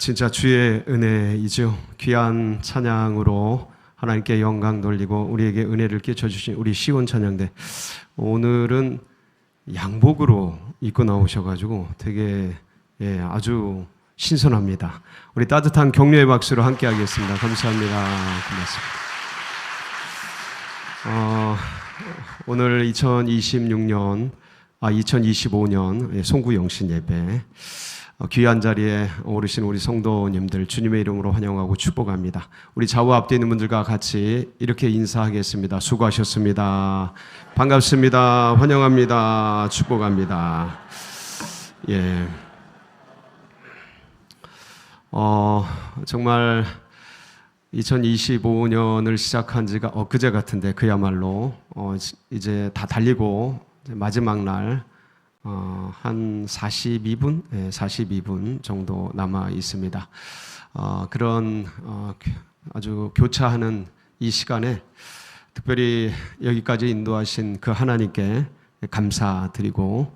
진짜 주의 은혜이죠. 귀한 찬양으로 하나님께 영광 돌리고 우리에게 은혜를 끼쳐주신 우리 시온 찬양대, 오늘은 양복으로 입고 나오셔가지고 되게 아주 신선합니다. 우리 따뜻한 격려의 박수로 함께 하겠습니다. 감사합니다. 고맙습니다. 오늘 2025년 송구영신 예배, 귀한 자리에 오르신 우리 성도님들 주님의 이름으로 환영하고 축복합니다. 우리 좌우 앞뒤 있는 분들과 같이 이렇게 인사하겠습니다. 수고하셨습니다. 반갑습니다. 환영합니다. 축복합니다. 정말 2025년을 시작한 지가 엊그제 같은데, 그야말로 이제 다 달리고 마지막 날 한 42분 정도 남아 있습니다. 그런 아주 교차하는 이 시간에 특별히 여기까지 인도하신 그 하나님께 감사드리고,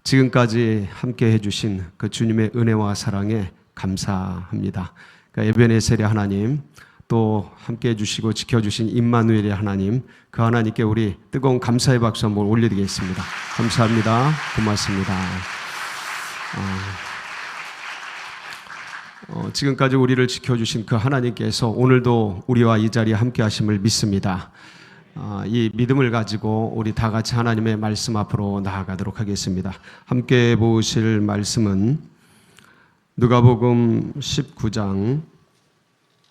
지금까지 함께 해주신 그 주님의 은혜와 사랑에 감사합니다. 그러니까 에베네셀의 하나님, 또 함께 해주시고 지켜주신 임마누엘의 하나님, 그 하나님께 우리 뜨거운 감사의 박수 한번 올려드리겠습니다. 감사합니다. 고맙습니다. 지금까지 우리를 지켜주신 그 하나님께서 오늘도 우리와 이 자리에 함께 하심을 믿습니다. 이 믿음을 가지고 우리 다 같이 하나님의 말씀 앞으로 나아가도록 하겠습니다. 함께 보실 말씀은 누가복음 19장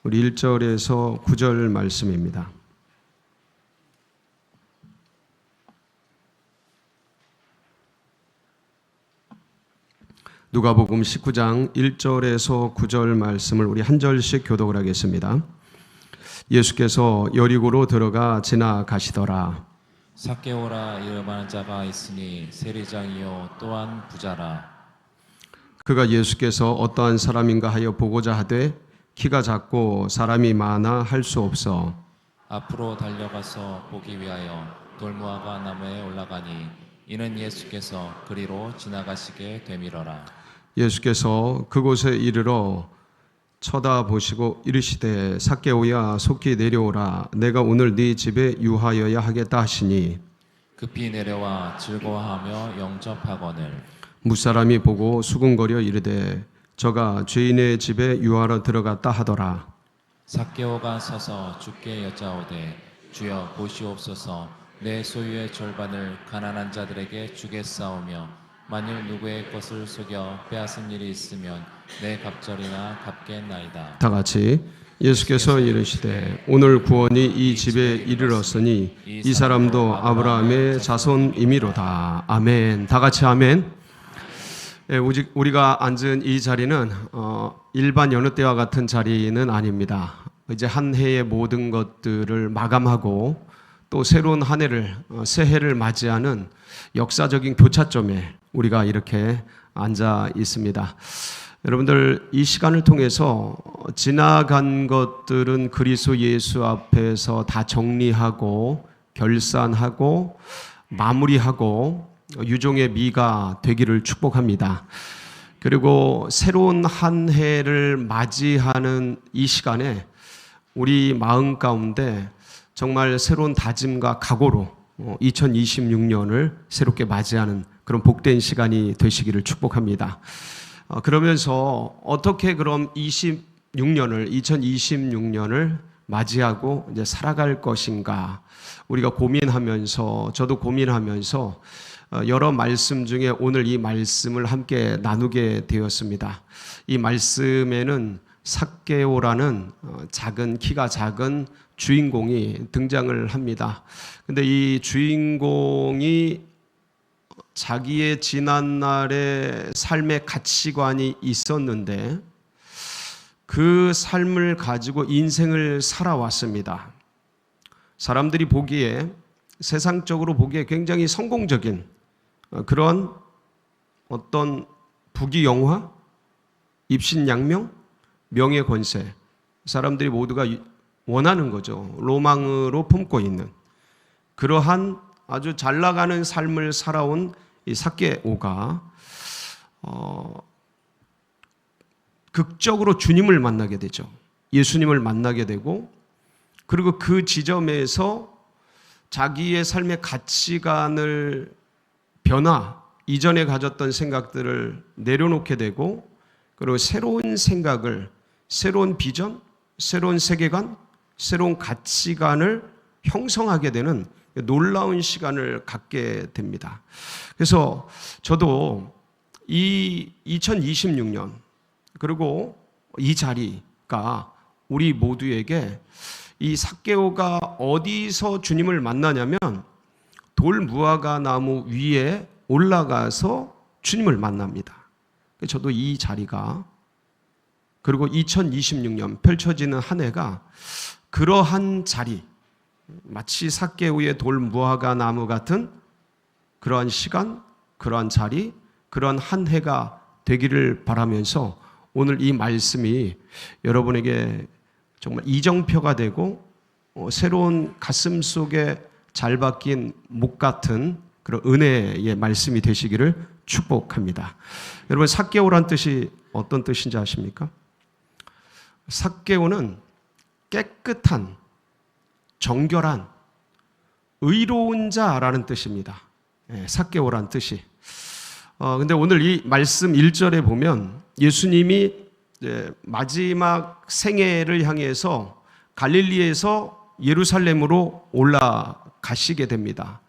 우리 1절에서 9절 말씀입니다. 누가복음 19장 1절에서 9절 말씀을 우리 한 절씩 교독을 하겠습니다. 예수께서 여리고로 들어가 지나가시더라. 삭개오라 이름하는 자가 있으니 세리장이요 또한 부자라. 그가 예수께서 어떠한 사람인가 하여 보고자 하되 키가 작고 사람이 많아 할 수 없어 앞으로 달려가서 보기 위하여 돌무화과 나무에 올라가니 이는 예수께서 그리로 지나가시게 되밀어라. 예수께서 그곳에 이르러 쳐다보시고 이르시되 삭개오야 속히 내려오라. 내가 오늘 네 집에 유하여야 하겠다 하시니 급히 내려와 즐거워하며 영접하거늘. 무사람이 보고 수군거려 이르되 저가 죄인의 집에 유하러 들어갔다 하더라. 삭개오가 서서 주께 여짜오되 주여 보시옵소서, 내 소유의 절반을 가난한 자들에게 주겠사오며 만일 누구의 것을 속여 빼앗은 일이 있으면 내 갑절이나 갚겠나이다. 다 같이 예수께서 이르시되 오늘 구원이 이 집에 이르렀으니 이 사람도 아브라함의 자손이미로다. 아멘. 다 같이 아멘. 우리가 앉은 이 자리는 일반 여느 때와 같은 자리는 아닙니다. 이제 한 해의 모든 것들을 마감하고 또 새로운 한 해를, 새해를 맞이하는 역사적인 교차점에 우리가 이렇게 앉아 있습니다. 여러분들, 이 시간을 통해서 지나간 것들은 그리스도 예수 앞에서 다 정리하고 결산하고 마무리하고 유종의 미가 되기를 축복합니다. 그리고 새로운 한 해를 맞이하는 이 시간에 우리 마음 가운데 정말 새로운 다짐과 각오로 2026년을 새롭게 맞이하는 그런 복된 시간이 되시기를 축복합니다. 그러면서 어떻게 그럼 2026년을 맞이하고 이제 살아갈 것인가, 우리가 고민하면서, 저도 고민하면서 여러 말씀 중에 오늘 이 말씀을 함께 나누게 되었습니다. 이 말씀에는 삭개오라는 키가 작은 주인공이 등장을 합니다. 근데 이 주인공이 자기의 지난날의 삶의 가치관이 있었는데 그 삶을 가지고 인생을 살아왔습니다. 사람들이 보기에, 세상적으로 보기에 굉장히 성공적인 그런 어떤 부귀영화, 입신양명, 명예권세, 사람들이 모두가 원하는 거죠. 로망으로 품고 있는 그러한 아주 잘 나가는 삶을 살아온 이 삭개오가 극적으로 주님을 만나게 되죠. 예수님을 만나게 되고, 그리고 그 지점에서 자기의 삶의 가치관을 이전에 가졌던 생각들을 내려놓게 되고, 그리고 새로운 생각을, 새로운 비전, 새로운 세계관, 새로운 가치관을 형성하게 되는 놀라운 시간을 갖게 됩니다. 그래서 저도 이 2026년, 그리고 이 자리가 우리 모두에게, 이 삭개오가 어디서 주님을 만나냐면 돌무화과 나무 위에 올라가서 주님을 만납니다. 저도 이 자리가, 그리고 2026년 펼쳐지는 한 해가 그러한 자리, 마치 삭개오의 돌무화과 나무 같은 그러한 시간, 그러한 자리, 그러한 한 해가 되기를 바라면서 오늘 이 말씀이 여러분에게 정말 이정표가 되고 새로운 가슴 속에 잘 박힌 목 같은 그런 은혜의 말씀이 되시기를 축복합니다. 여러분, 삭개오란 뜻이 어떤 뜻인지 아십니까? 삭개오는 깨끗한, 정결한, 의로운 자라는 뜻입니다. 삭개오란 뜻이. 근데 오늘 이 말씀 1절에 보면 예수님이 마지막 생애를 향해서 갈릴리에서 예루살렘으로 올라가시게 됩니다.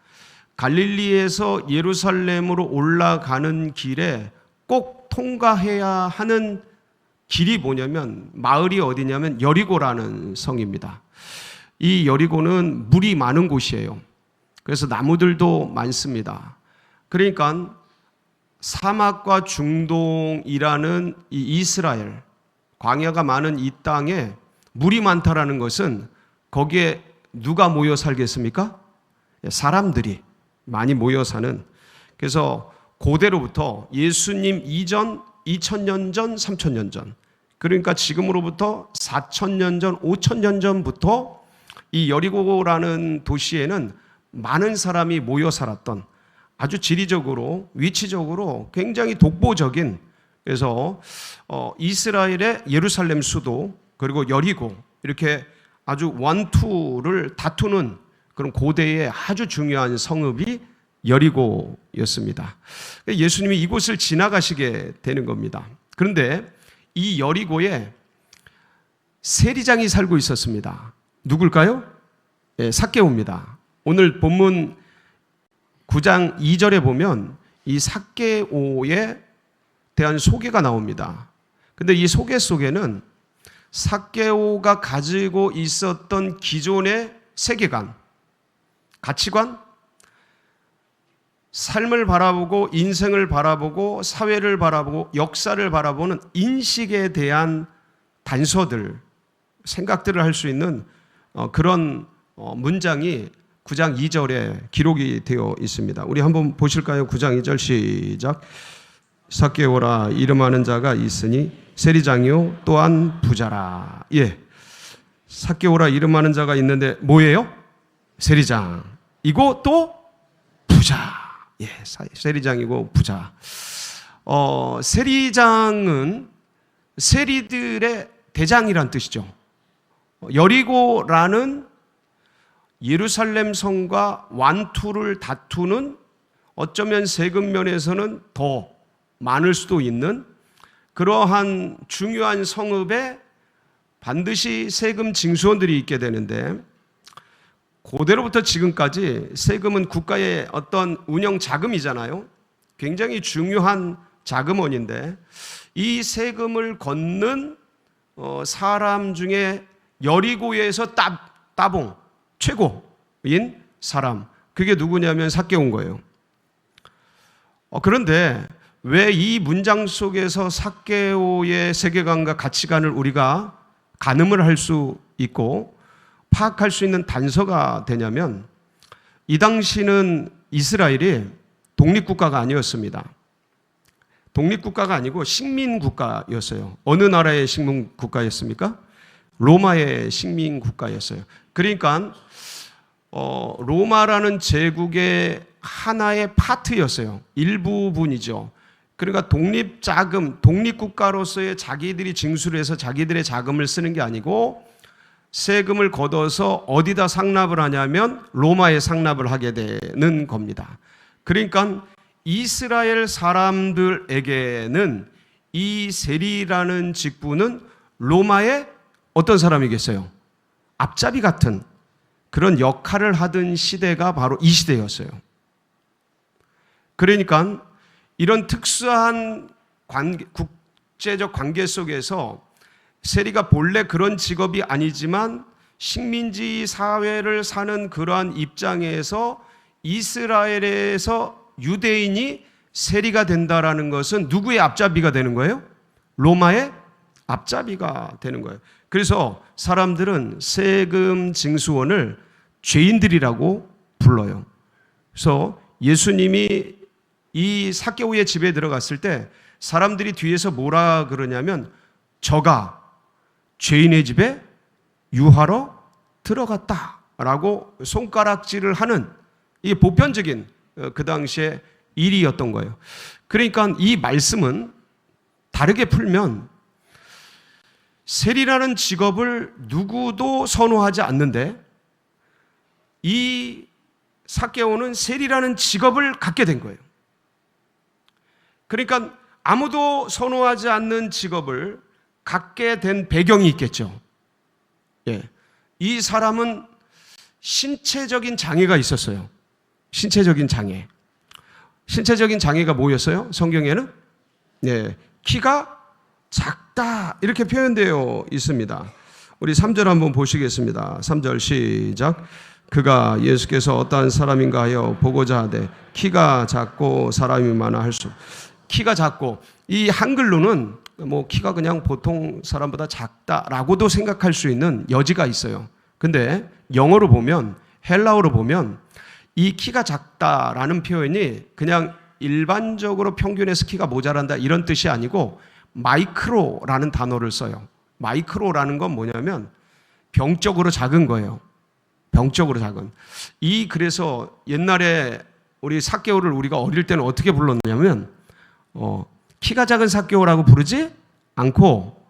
갈릴리에서 예루살렘으로 올라가는 길에 꼭 통과해야 하는 길이 뭐냐면, 마을이 어디냐면 여리고라는 성입니다. 이 여리고는 물이 많은 곳이에요. 그래서 나무들도 많습니다. 그러니까 사막과 중동이라는 이 이스라엘, 광야가 많은 이 땅에 물이 많다라는 것은 거기에 누가 모여 살겠습니까? 사람들이 많이 모여 사는. 그래서 고대로부터 예수님 이전 2000년 전, 3000년 전, 그러니까 지금으로부터 4000년 전, 5000년 전부터 이 여리고라는 도시에는 많은 사람이 모여 살았던, 아주 지리적으로, 위치적으로 굉장히 독보적인, 그래서 이스라엘의 예루살렘 수도, 그리고 여리고, 이렇게 아주 원투를 다투는 그런 고대의 아주 중요한 성읍이 여리고였습니다. 예수님이 이곳을 지나가시게 되는 겁니다. 그런데 이 여리고에 세리장이 살고 있었습니다. 누굴까요? 삭개오입니다. 오늘 본문 9장 2절에 보면 이 삭개오에 대한 소개가 나옵니다. 근데 이 소개 속에는 삭개오가 가지고 있었던 기존의 세계관, 가치관, 삶을 바라보고, 인생을 바라보고, 사회를 바라보고, 역사를 바라보는 인식에 대한 단서들, 생각들을 할 수 있는 그런 문장이 9장 2절에 기록이 되어 있습니다. 우리 한번 보실까요? 9장 2절 시작. 삭개오라 이름하는 자가 있으니 세리장이요 또한 부자라. 삭개오라 이름하는 자가 있는데 뭐예요? 세리장이고 또 부자. 세리장이고 부자. 세리장은 세리들의 대장이란 뜻이죠. 여리고라는 예루살렘 성과 완투를 다투는, 어쩌면 세금 면에서는 더 많을 수도 있는 그러한 중요한 성읍에 반드시 세금 징수원들이 있게 되는데, 고대로부터 지금까지 세금은 국가의 어떤 운영 자금이잖아요. 굉장히 중요한 자금원인데, 이 세금을 걷는 사람 중에 여리고에서 따봉 최고인 사람, 그게 누구냐면 삭개오인 거예요. 그런데 왜 이 문장 속에서 삭개오의 세계관과 가치관을 우리가 가늠을 할 수 있고 파악할 수 있는 단서가 되냐면, 이 당시는 이스라엘이 독립국가가 아니었습니다. 독립국가가 아니고 식민국가였어요. 어느 나라의 식민국가였습니까? 로마의 식민국가였어요. 그러니까 로마라는 제국의 하나의 파트였어요. 일부분이죠. 그러니까 독립자금, 독립국가로서의 자기들이 징수를 해서 자기들의 자금을 쓰는 게 아니고 세금을 걷어서 어디다 상납을 하냐면 로마에 상납을 하게 되는 겁니다. 그러니까 이스라엘 사람들에게는 이 세리라는 직분은 로마의 어떤 사람이겠어요? 앞잡이 같은 그런 역할을 하던 시대가 바로 이 시대였어요. 그러니까 이런 특수한 국제적 관계 속에서 세리가 본래 그런 직업이 아니지만 식민지 사회를 사는 그러한 입장에서 이스라엘에서 유대인이 세리가 된다라는 것은 누구의 앞잡이가 되는 거예요? 로마의 앞잡이가 되는 거예요. 그래서 사람들은 세금 징수원을 죄인들이라고 불러요. 그래서 예수님이 이 삭개오의 집에 들어갔을 때 사람들이 뒤에서 뭐라 그러냐면 저가 죄인의 집에 유하러 들어갔다라고 손가락질을 하는 이게 보편적인 그 당시에 일이었던 거예요. 그러니까 이 말씀은 다르게 풀면 세리라는 직업을 누구도 선호하지 않는데 이 삭개오는 세리라는 직업을 갖게 된 거예요. 그러니까 아무도 선호하지 않는 직업을 갖게 된 배경이 있겠죠. 예. 이 사람은 신체적인 장애가 있었어요. 신체적인 장애. 신체적인 장애가 뭐였어요? 성경에는? 예. 키가 작다. 이렇게 표현되어 있습니다. 우리 3절 한번 보시겠습니다. 3절 시작. 그가 예수께서 어떠한 사람인가 하여 보고자 하되 키가 작고 사람이 많아 할 수. 키가 작고 이 한글로는 뭐 키가 그냥 보통 사람보다 작다라고도 생각할 수 있는 여지가 있어요. 근데 영어로 보면 헬라어로 보면 이 키가 작다라는 표현이 그냥 일반적으로 평균에서 키가 모자란다 이런 뜻이 아니고 마이크로라는 단어를 써요. 마이크로라는 건 뭐냐면 병적으로 작은 거예요. 병적으로 작은. 그래서 옛날에 우리 삭개오를 우리가 어릴 때는 어떻게 불렀냐면 키가 작은 삭개오라고 부르지 않고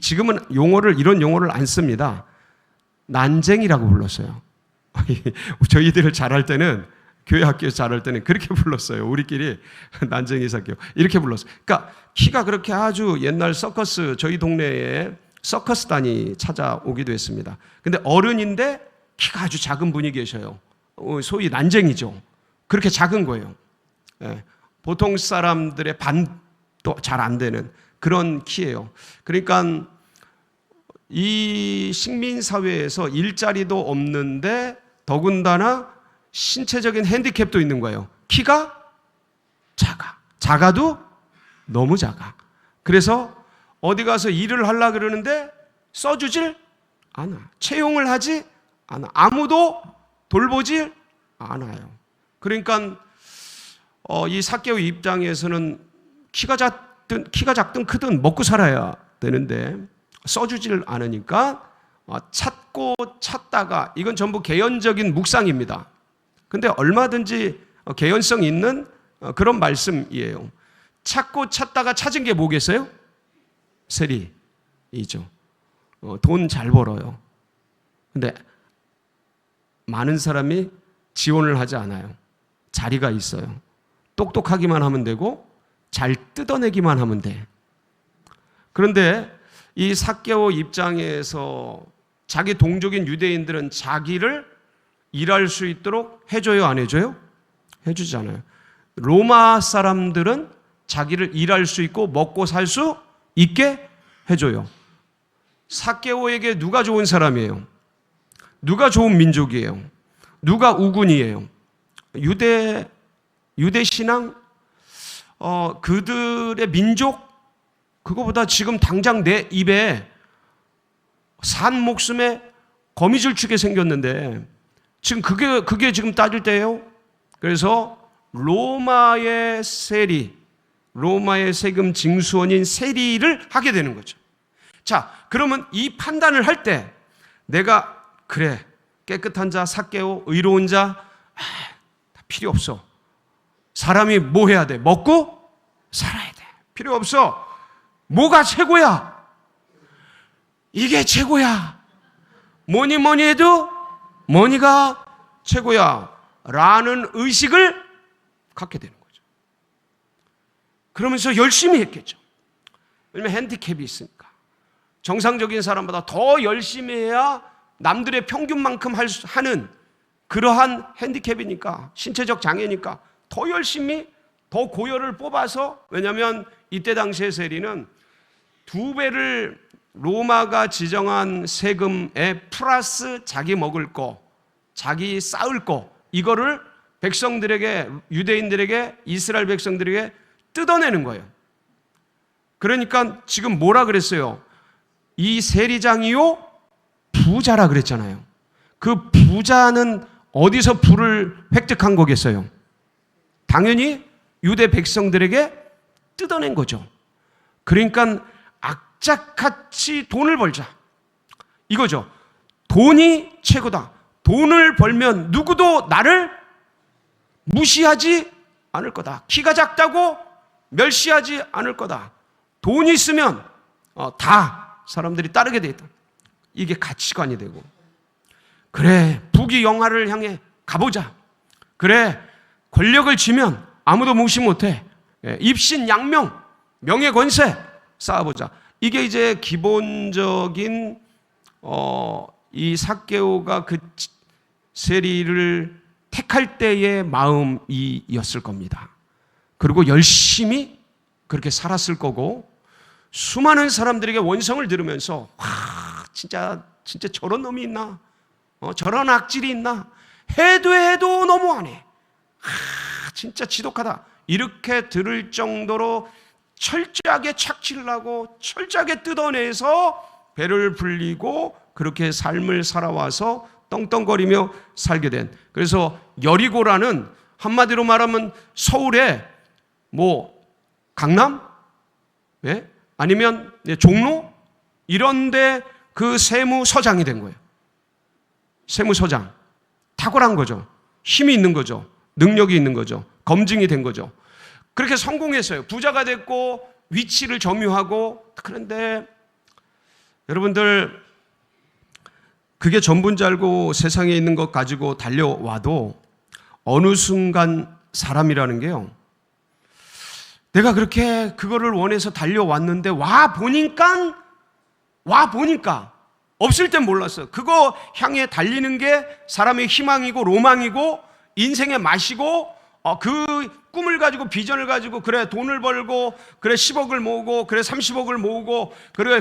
지금은 이런 용어를 안 씁니다. 난쟁이라고 불렀어요. 저희들을 잘할 때는 교회 학교에서 잘할 때는 그렇게 불렀어요. 우리끼리 난쟁이 삭개오 이렇게 불렀어요. 그러니까 키가 그렇게 아주 옛날 서커스 저희 동네에 서커스단이 찾아오기도 했습니다. 근데 어른인데 키가 아주 작은 분이 계셔요. 소위 난쟁이죠. 그렇게 작은 거예요. 예. 보통 사람들의 반도 잘 안 되는 그런 키예요. 그러니까 이 식민 사회에서 일자리도 없는데 더군다나 신체적인 핸디캡도 있는 거예요. 키가 작아도 너무 작아. 그래서 어디 가서 일을 하려고 그러는데 써주질 않아. 채용을 하지 않아. 아무도 돌보질 않아요. 그러니까 이 삭개오 입장에서는 키가 작든 크든 먹고 살아야 되는데 써주질 않으니까 찾고 찾다가 이건 전부 개연적인 묵상입니다. 근데 얼마든지 개연성 있는 그런 말씀이에요. 찾고 찾다가 찾은 게 뭐겠어요? 세리이죠. 돈 잘 벌어요. 근데 많은 사람이 지원을 하지 않아요. 자리가 있어요. 똑똑하기만 하면 되고 잘 뜯어내기만 하면 돼. 그런데 이 삭개오 입장에서 자기 동족인 유대인들은 자기를 일할 수 있도록 해줘요, 안 해줘요? 해주지 않아요. 로마 사람들은 자기를 일할 수 있고 먹고 살 수 있게 해줘요. 삭개오에게 누가 좋은 사람이에요? 누가 좋은 민족이에요? 누가 우군이에요? 유대 신앙, 그들의 민족, 그거보다 지금 당장 내 입에 산 목숨에 거미줄 치게 생겼는데 지금 그게 지금 따질 때예요. 그래서 로마의 세금 징수원인 세리를 하게 되는 거죠. 자, 그러면 이 판단을 할 때 내가 그래 깨끗한 자, 삭개오, 의로운 자 다 필요 없어. 사람이 뭐 해야 돼? 먹고 살아야 돼. 필요 없어. 뭐가 최고야? 이게 최고야. 뭐니 뭐니 해도 뭐니가 최고야 라는 의식을 갖게 되는 거죠. 그러면서 열심히 했겠죠. 왜냐면 핸디캡이 있으니까. 정상적인 사람보다 더 열심히 해야 남들의 평균만큼 하는 그러한 핸디캡이니까, 신체적 장애니까 더 열심히 더 고열을 뽑아서, 왜냐하면 이때 당시의 세리는 2배를 로마가 지정한 세금에 플러스 자기 먹을 거, 자기 쌓을 거, 이거를 백성들에게, 유대인들에게, 이스라엘 백성들에게 뜯어내는 거예요. 그러니까 지금 뭐라 그랬어요? 이 세리장이요 부자라 그랬잖아요. 그 부자는 어디서 부를 획득한 거겠어요? 당연히 유대 백성들에게 뜯어낸 거죠. 그러니까 악착같이 돈을 벌자, 이거죠. 돈이 최고다. 돈을 벌면 누구도 나를 무시하지 않을 거다. 키가 작다고 멸시하지 않을 거다. 돈이 있으면 다 사람들이 따르게 돼 있다. 이게 가치관이 되고, 그래 부귀 영화를 향해 가보자. 그래 권력을 쥐면 아무도 무시 못해. 입신양명, 명예 권세 쌓아보자. 이게 이제 기본적인 이 삭개오가 그 세리를 택할 때의 마음이었을 겁니다. 그리고 열심히 그렇게 살았을 거고, 수많은 사람들에게 원성을 들으면서 와 진짜 저런 놈이 있나, 저런 악질이 있나, 해도 너무하네, 진짜 지독하다, 이렇게 들을 정도로 철저하게 착취를 하고 철저하게 뜯어내서 배를 불리고 그렇게 삶을 살아와서 떵떵거리며 살게 된, 그래서 여리고라는 한마디로 말하면 서울의 뭐 강남? 예? 아니면 종로? 이런데 그 세무서장이 된 거예요. 세무서장. 탁월한 거죠. 힘이 있는 거죠. 능력이 있는 거죠. 검증이 된 거죠. 그렇게 성공했어요. 부자가 됐고 위치를 점유하고. 그런데 여러분들, 그게 전부인 줄 알고 세상에 있는 것 가지고 달려와도 어느 순간 사람이라는 게요, 내가 그렇게 그거를 원해서 달려왔는데 와 보니까 없을 땐 몰랐어요. 그거 향해 달리는 게 사람의 희망이고 로망이고 인생의 맛이고, 그 꿈을 가지고 비전을 가지고 그래 돈을 벌고 그래 10억을 모으고 그래 30억을 모으고 그래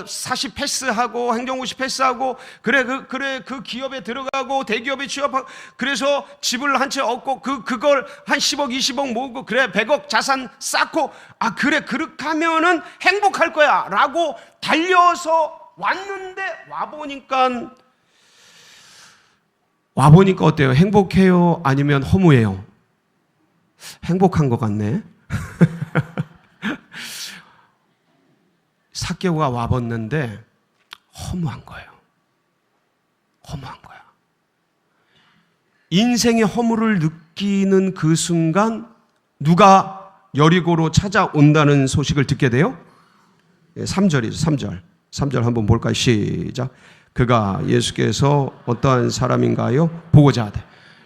40 패스하고 행정고시 패스하고 그래 그 기업에 들어가고 대기업에 취업하고 그래서 집을 한 채 얻고 그걸 한 10억 20억 모으고 그래 100억 자산 쌓고 그래 그렇게 하면은 행복할 거야 라고 달려서 왔는데 와보니까 어때요? 행복해요? 아니면 허무해요? 행복한 것 같네. 삭개오가 와봤는데 허무한 거예요. 허무한 거야. 인생의 허무를 느끼는 그 순간 누가 여리고로 찾아온다는 소식을 듣게 돼요? 3절이죠. 3절 한번 볼까요? 시작. 그가 예수께서 어떠한 사람인가요? 보고자 하되.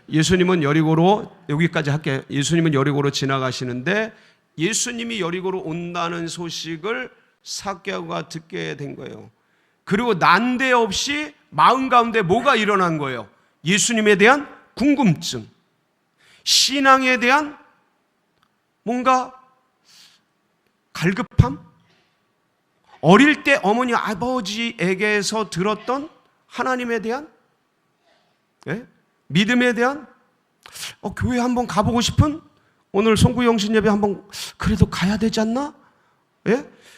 예수님은 여리고로, 여기까지 할게요. 예수님은 여리고로 지나가시는데 예수님이 여리고로 온다는 소식을 삭개오가 듣게 된 거예요. 그리고 난데없이 마음 가운데 뭐가 일어난 거예요? 예수님에 대한 궁금증, 신앙에 대한 뭔가 갈급함, 어릴 때 어머니 아버지에게서 들었던 하나님에 대한 믿음에 대한 교회 한번 가보고 싶은, 오늘 송구영신 예배 한번 그래도 가야 되지 않나?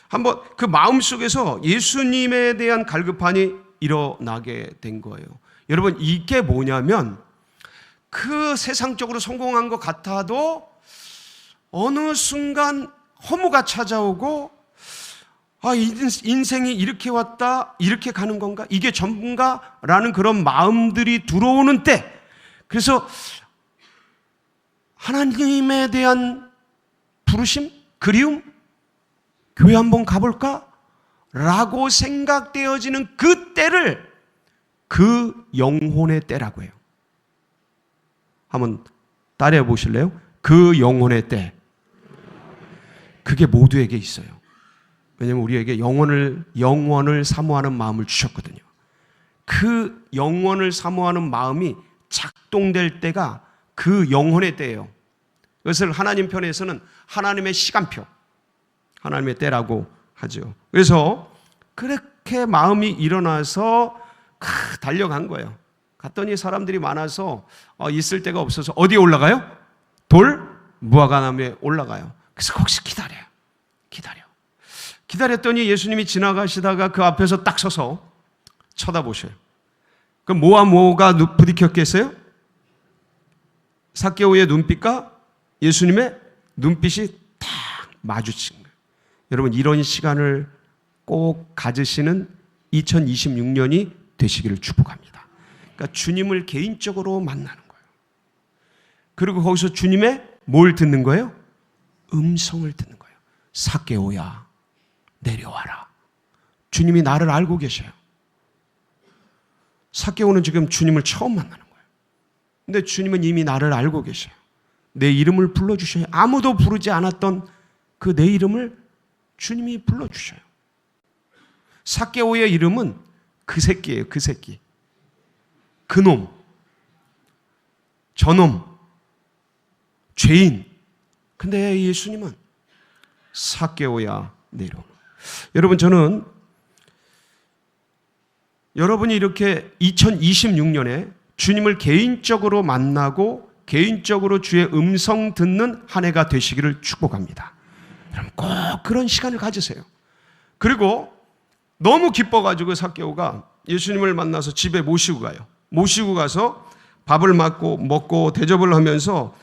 한번 그 마음속에서 예수님에 대한 갈급함이 일어나게 된 거예요. 여러분, 이게 뭐냐면 그 세상적으로 성공한 것 같아도 어느 순간 허무가 찾아오고 인생이 이렇게 왔다, 이렇게 가는 건가? 이게 전부인가? 라는 그런 마음들이 들어오는 때, 그래서 하나님에 대한 부르심? 그리움? 교회 한번 가볼까? 라고 생각되어지는 그 때를 그 영혼의 때라고 해요. 한번 따라해 보실래요? 그 영혼의 때. 그게 모두에게 있어요. 왜냐하면 우리에게 영원을 사모하는 마음을 주셨거든요. 그 영원을 사모하는 마음이 작동될 때가 그 영혼의 때예요. 그것을 하나님 편에서는 하나님의 시간표, 하나님의 때라고 하죠. 그래서 그렇게 마음이 일어나서 달려간 거예요. 갔더니 사람들이 많아서 있을 데가 없어서 어디에 올라가요? 무화과나무에 올라가요. 그래서 거기서 기다렸더니 예수님이 지나가시다가 그 앞에서 딱 서서 쳐다보셔요. 그럼 뭐가 부딪혔겠어요? 삭개오의 눈빛과 예수님의 눈빛이 딱 마주친 거예요. 여러분, 이런 시간을 꼭 가지시는 2026년이 되시기를 축복합니다. 그러니까 주님을 개인적으로 만나는 거예요. 그리고 거기서 주님의 뭘 듣는 거예요? 음성을 듣는 거예요. 삭개오야, 내려와라. 주님이 나를 알고 계셔요. 삭개오는 지금 주님을 처음 만나는 거예요. 근데 주님은 이미 나를 알고 계셔요. 내 이름을 불러주셔요. 아무도 부르지 않았던 그 내 이름을 주님이 불러주셔요. 삭개오의 이름은 그 새끼예요. 그 새끼. 그놈, 저놈, 죄인. 근데 예수님은 삭개오야, 내려오라. 여러분, 저는 여러분이 이렇게 2026년에 주님을 개인적으로 만나고 개인적으로 주의 음성 듣는 한 해가 되시기를 축복합니다. 여러분, 꼭 그런 시간을 가지세요. 그리고 너무 기뻐가지고 삭개오가 예수님을 만나서 집에 모시고 가요. 모시고 가서 밥을 먹고 대접을 하면서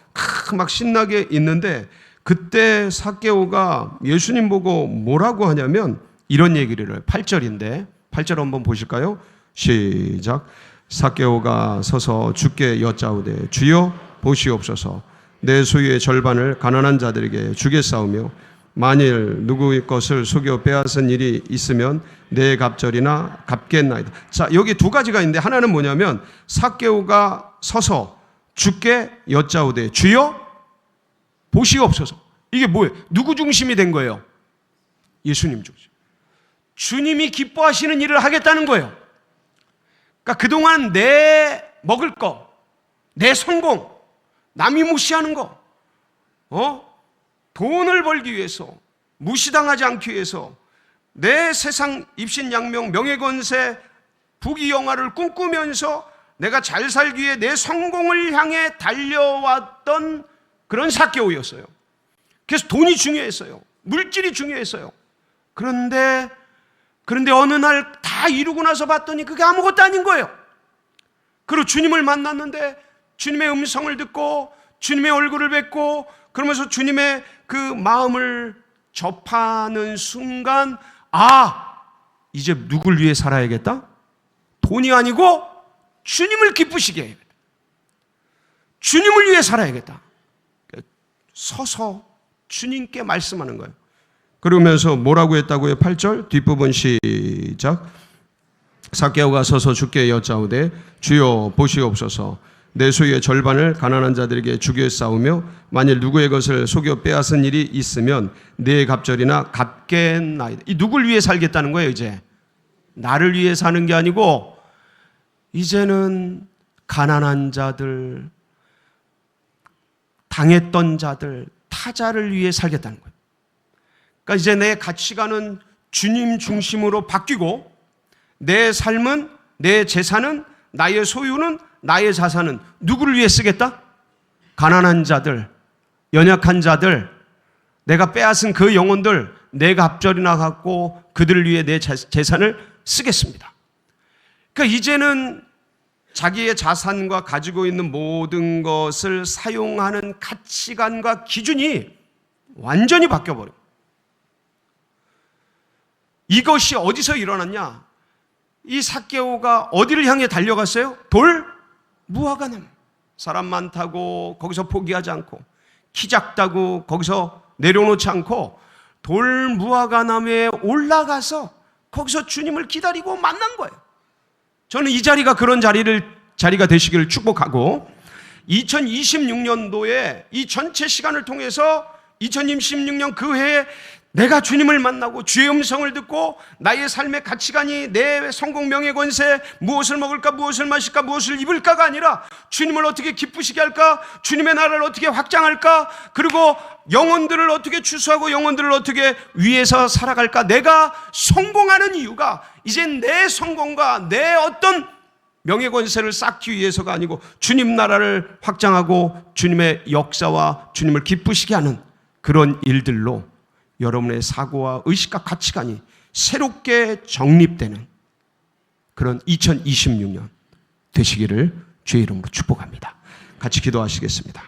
막 신나게 있는데, 그때 삭개오가 예수님 보고 뭐라고 하냐면 이런 얘기를 해요. 8절인데 8절 한번 보실까요? 시작. 삭개오가 서서 주께 여짜오되 주여 보시옵소서. 내 소유의 절반을 가난한 자들에게 주겠사오며 만일 누구의 것을 속여 빼앗은 일이 있으면 내 갑절이나 갚겠나이다. 자, 여기 두 가지가 있는데, 하나는 뭐냐면 삭개오가 서서 주께 여짜오되 주여 보시옵소서. 이게 뭐예요? 누구 중심이 된 거예요? 예수님 중심. 주님이 기뻐하시는 일을 하겠다는 거예요. 그러니까 그동안 내 먹을 거, 내 성공, 남이 무시하는 거, 돈을 벌기 위해서, 무시당하지 않기 위해서 내 세상 입신양명, 명예권세, 부귀영화를 꿈꾸면서 내가 잘 살기 위해 내 성공을 향해 달려왔던 그런 삭개오였어요. 그래서 돈이 중요했어요. 물질이 중요했어요. 그런데 어느 날 다 이루고 나서 봤더니 그게 아무것도 아닌 거예요. 그리고 주님을 만났는데 주님의 음성을 듣고 주님의 얼굴을 뵙고 그러면서 주님의 그 마음을 접하는 순간, 이제 누굴 위해 살아야겠다? 돈이 아니고 주님을 기쁘시게 해야겠다. 주님을 위해 살아야겠다. 서서 주님께 말씀하는 거예요. 그러면서 뭐라고 했다고요? 8절 뒷부분 시작. 삭개오가 서서 주께 여짜오되 주여 보시옵소서. 내 소유의 절반을 가난한 자들에게 주겠사오며 만일 누구의 것을 속여 빼앗은 일이 있으면 내 갑절이나 갚겠나이다. 이 누굴 위해 살겠다는 거예요? 이제 나를 위해 사는 게 아니고 이제는 가난한 자들, 당했던 자들, 타자를 위해 살겠다는 거예요. 그러니까 이제 내 가치관은 주님 중심으로 바뀌고 내 삶은, 내 재산은, 나의 소유는, 나의 자산은 누구를 위해 쓰겠다? 가난한 자들, 연약한 자들, 내가 빼앗은 그 영혼들, 내가 갑절이나 갖고 그들을 위해 내 재산을 쓰겠습니다. 그러니까 이제는 자기의 자산과 가지고 있는 모든 것을 사용하는 가치관과 기준이 완전히 바뀌어버려요. 이것이 어디서 일어났냐? 이 삭개오가 어디를 향해 달려갔어요? 무화과나무. 사람 많다고 거기서 포기하지 않고, 키 작다고 거기서 내려놓지 않고 돌무화과나무에 올라가서 거기서 주님을 기다리고 만난 거예요. 저는 이 자리가 그런 자리가 되시기를 축복하고 2026년도에 이 전체 시간을 통해서 2026년 그 해에 내가 주님을 만나고 주의 음성을 듣고 나의 삶의 가치관이 내 성공 명예 권세 무엇을 먹을까 무엇을 마실까 무엇을 입을까가 아니라 주님을 어떻게 기쁘시게 할까 주님의 나라를 어떻게 확장할까 그리고 영혼들을 어떻게 추수하고 영혼들을 어떻게 위해서 살아갈까 내가 성공하는 이유가 이제 내 성공과 내 어떤 명예 권세를 쌓기 위해서가 아니고 주님 나라를 확장하고 주님의 역사와 주님을 기쁘시게 하는 그런 일들로 여러분의 사고와 의식과 가치관이 새롭게 정립되는 그런 2026년 되시기를 주의 이름으로 축복합니다. 같이 기도하시겠습니다.